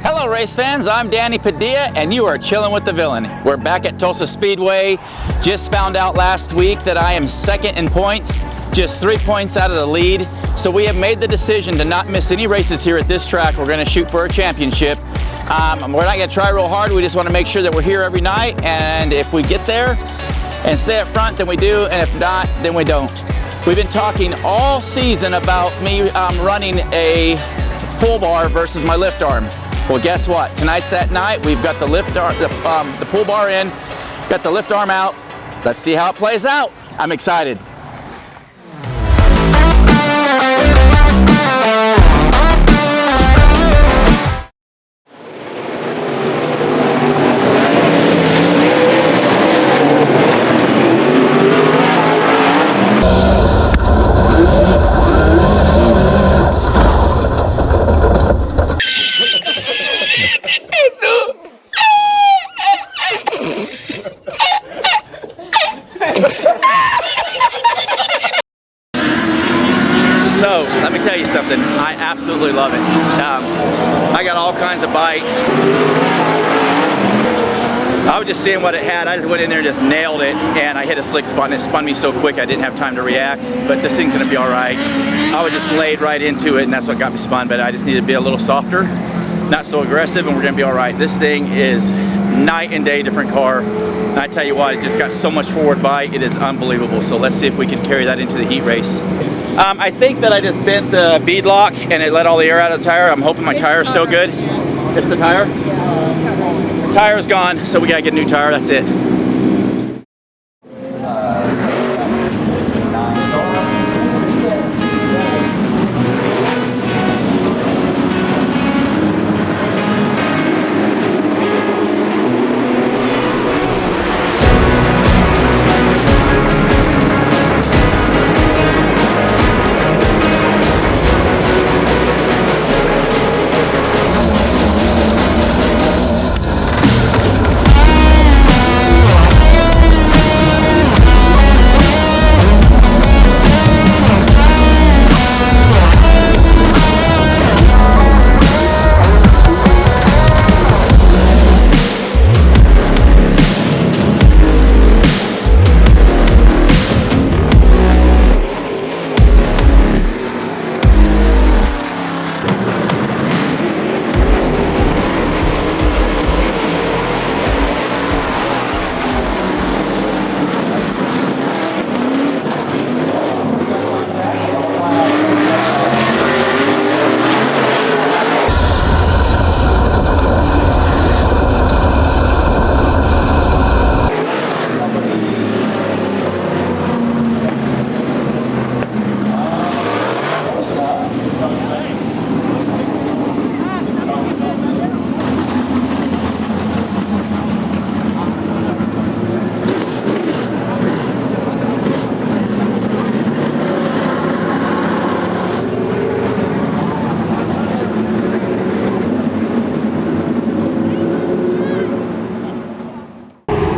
Hello race fans, I'm Danny Padilla and you are chilling with the villain. We're back at Tulsa Speedway. Just found out last week that I am second in points, just 3 points out of the lead. So we have made the decision to not miss any races here at this track. We're gonna shoot for a championship. We're not gonna try real hard. We just wanna make sure that we're here every night, and if we get there and stay up front, then we do, and if not, then we don't. We've been talking all season about me running a pull bar versus my lift arm. Well, guess what? Tonight's that night. We've got the lift arm, the pull bar in, got the lift arm out. Let's see how it plays out. I'm excited. So, let me tell you something, I absolutely love it. I got all kinds of bite. I was just seeing what it had. I just went in there and just nailed it, and I hit a slick spot, and it spun me so quick I didn't have time to react, but this thing's gonna be all right. I was just laid right into it, and that's what got me spun, but I just need to be a little softer, not so aggressive, and we're gonna be all right. This thing is night and day different car. And I tell you what, it just got so much forward bite, it is unbelievable. So let's see if we can carry that into the heat race. I think that I just bent the bead lock and it let all the air out of the tire. I'm hoping my tire is still good. It's the tire? The tire's gone, so we gotta get a new tire, that's it.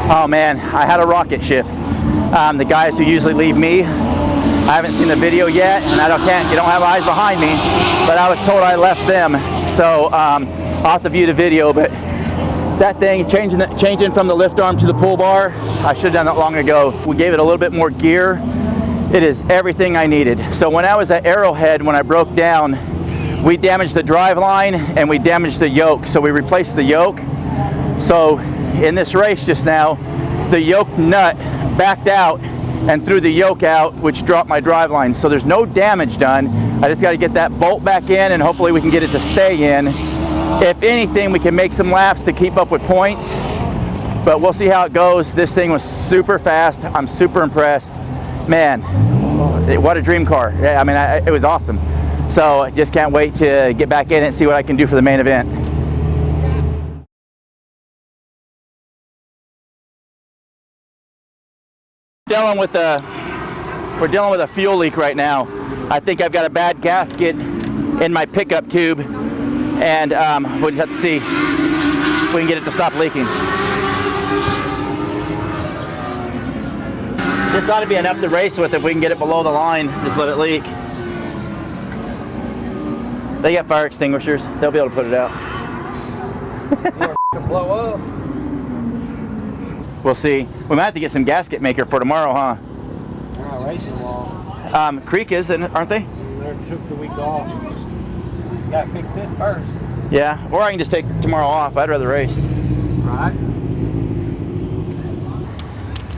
Oh man, I had a rocket ship. The guys who usually leave me, I haven't seen the video yet, and you don't have eyes behind me, but I was told I left them. So I'll have to view the video, but that thing, changing from the lift arm to the pull bar, I should have done that long ago. We gave it a little bit more gear. It is everything I needed. So when I was at Arrowhead, when I broke down, we damaged the drive line and we damaged the yoke. So we replaced the yoke. So in this race just now, the yoke nut backed out and threw the yoke out, which dropped my drive line. So there's no damage done. I just got to get that bolt back in, and hopefully we can get it to stay in. If anything, we can make some laps to keep up with points, but we'll see how it goes. This thing was super fast. I'm super impressed. Man, what a dream car. Yeah, I mean, it was awesome. So I just can't wait to get back in it and see what I can do for the main event. We're dealing with a fuel leak right now. I think I've got a bad gasket in my pickup tube, and we'll just have to see if we can get it to stop leaking. This ought to be enough to race with if we can get it below the line, just let it leak. They got fire extinguishers, they'll be able to put it out. Can blow up. We'll see. We might have to get some gasket maker for tomorrow, huh? They're not racing tomorrow. Creek is, aren't they? They took the week off. You gotta fix this first. Yeah, or I can just take tomorrow off. I'd rather race. Right.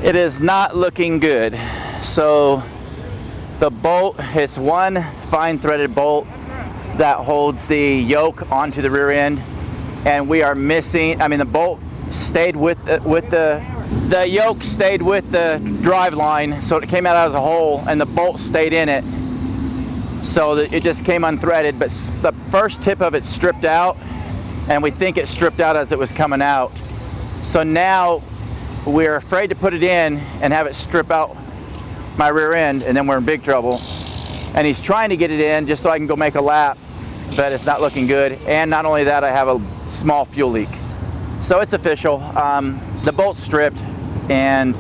It is not looking good. So the bolt, it's one fine threaded bolt that holds the yoke onto the rear end, and we are missing, I mean, the bolt stayed with the yoke stayed with the drive line, so it came out as a hole, and the bolt stayed in it. So that it just came unthreaded, but the first tip of it stripped out, and we think it stripped out as it was coming out. So now we're afraid to put it in and have it strip out my rear end, and then we're in big trouble. And he's trying to get it in just so I can go make a lap, but it's not looking good. And not only that, I have a small fuel leak. So it's official. The bolt's stripped, and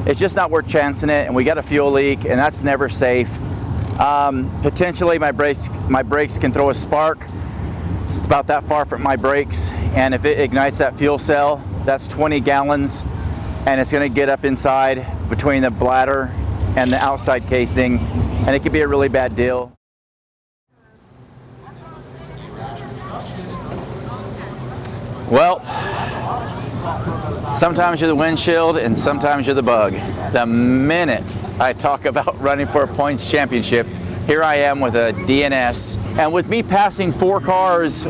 it's just not worth chancing it, and we got a fuel leak, and that's never safe. Potentially my brakes can throw a spark. It's about that far from my brakes, and if it ignites that fuel cell, that's 20 gallons, and it's going to get up inside between the bladder and the outside casing, and it could be a really bad deal. Well, sometimes you're the windshield and sometimes you're the bug. The minute I talk about running for a points championship, here I am with a DNS, and with me passing three cars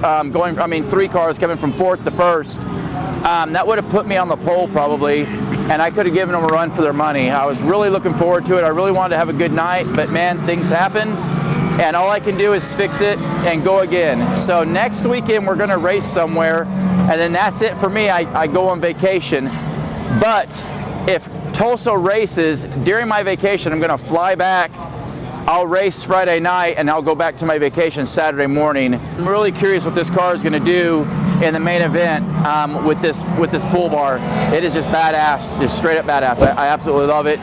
coming from fourth to first, that would have put me on the pole probably, and I could have given them a run for their money. I was really looking forward to it. I really wanted to have a good night, but man, things happen, and all I can do is fix it and go again. So next weekend we're gonna race somewhere, and then that's it for me. I go on vacation. But if Tulsa races during my vacation, I'm gonna fly back, I'll race Friday night, and I'll go back to my vacation Saturday morning. I'm really curious what this car is gonna do in the main event with this pull bar. It is just badass, just straight up badass. I absolutely love it.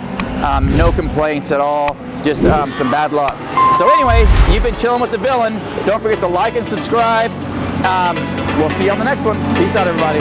No complaints at all, just some bad luck. So anyways, you've been chilling with the villain. Don't forget to like and subscribe. We'll see you on the next one. Peace out, everybody.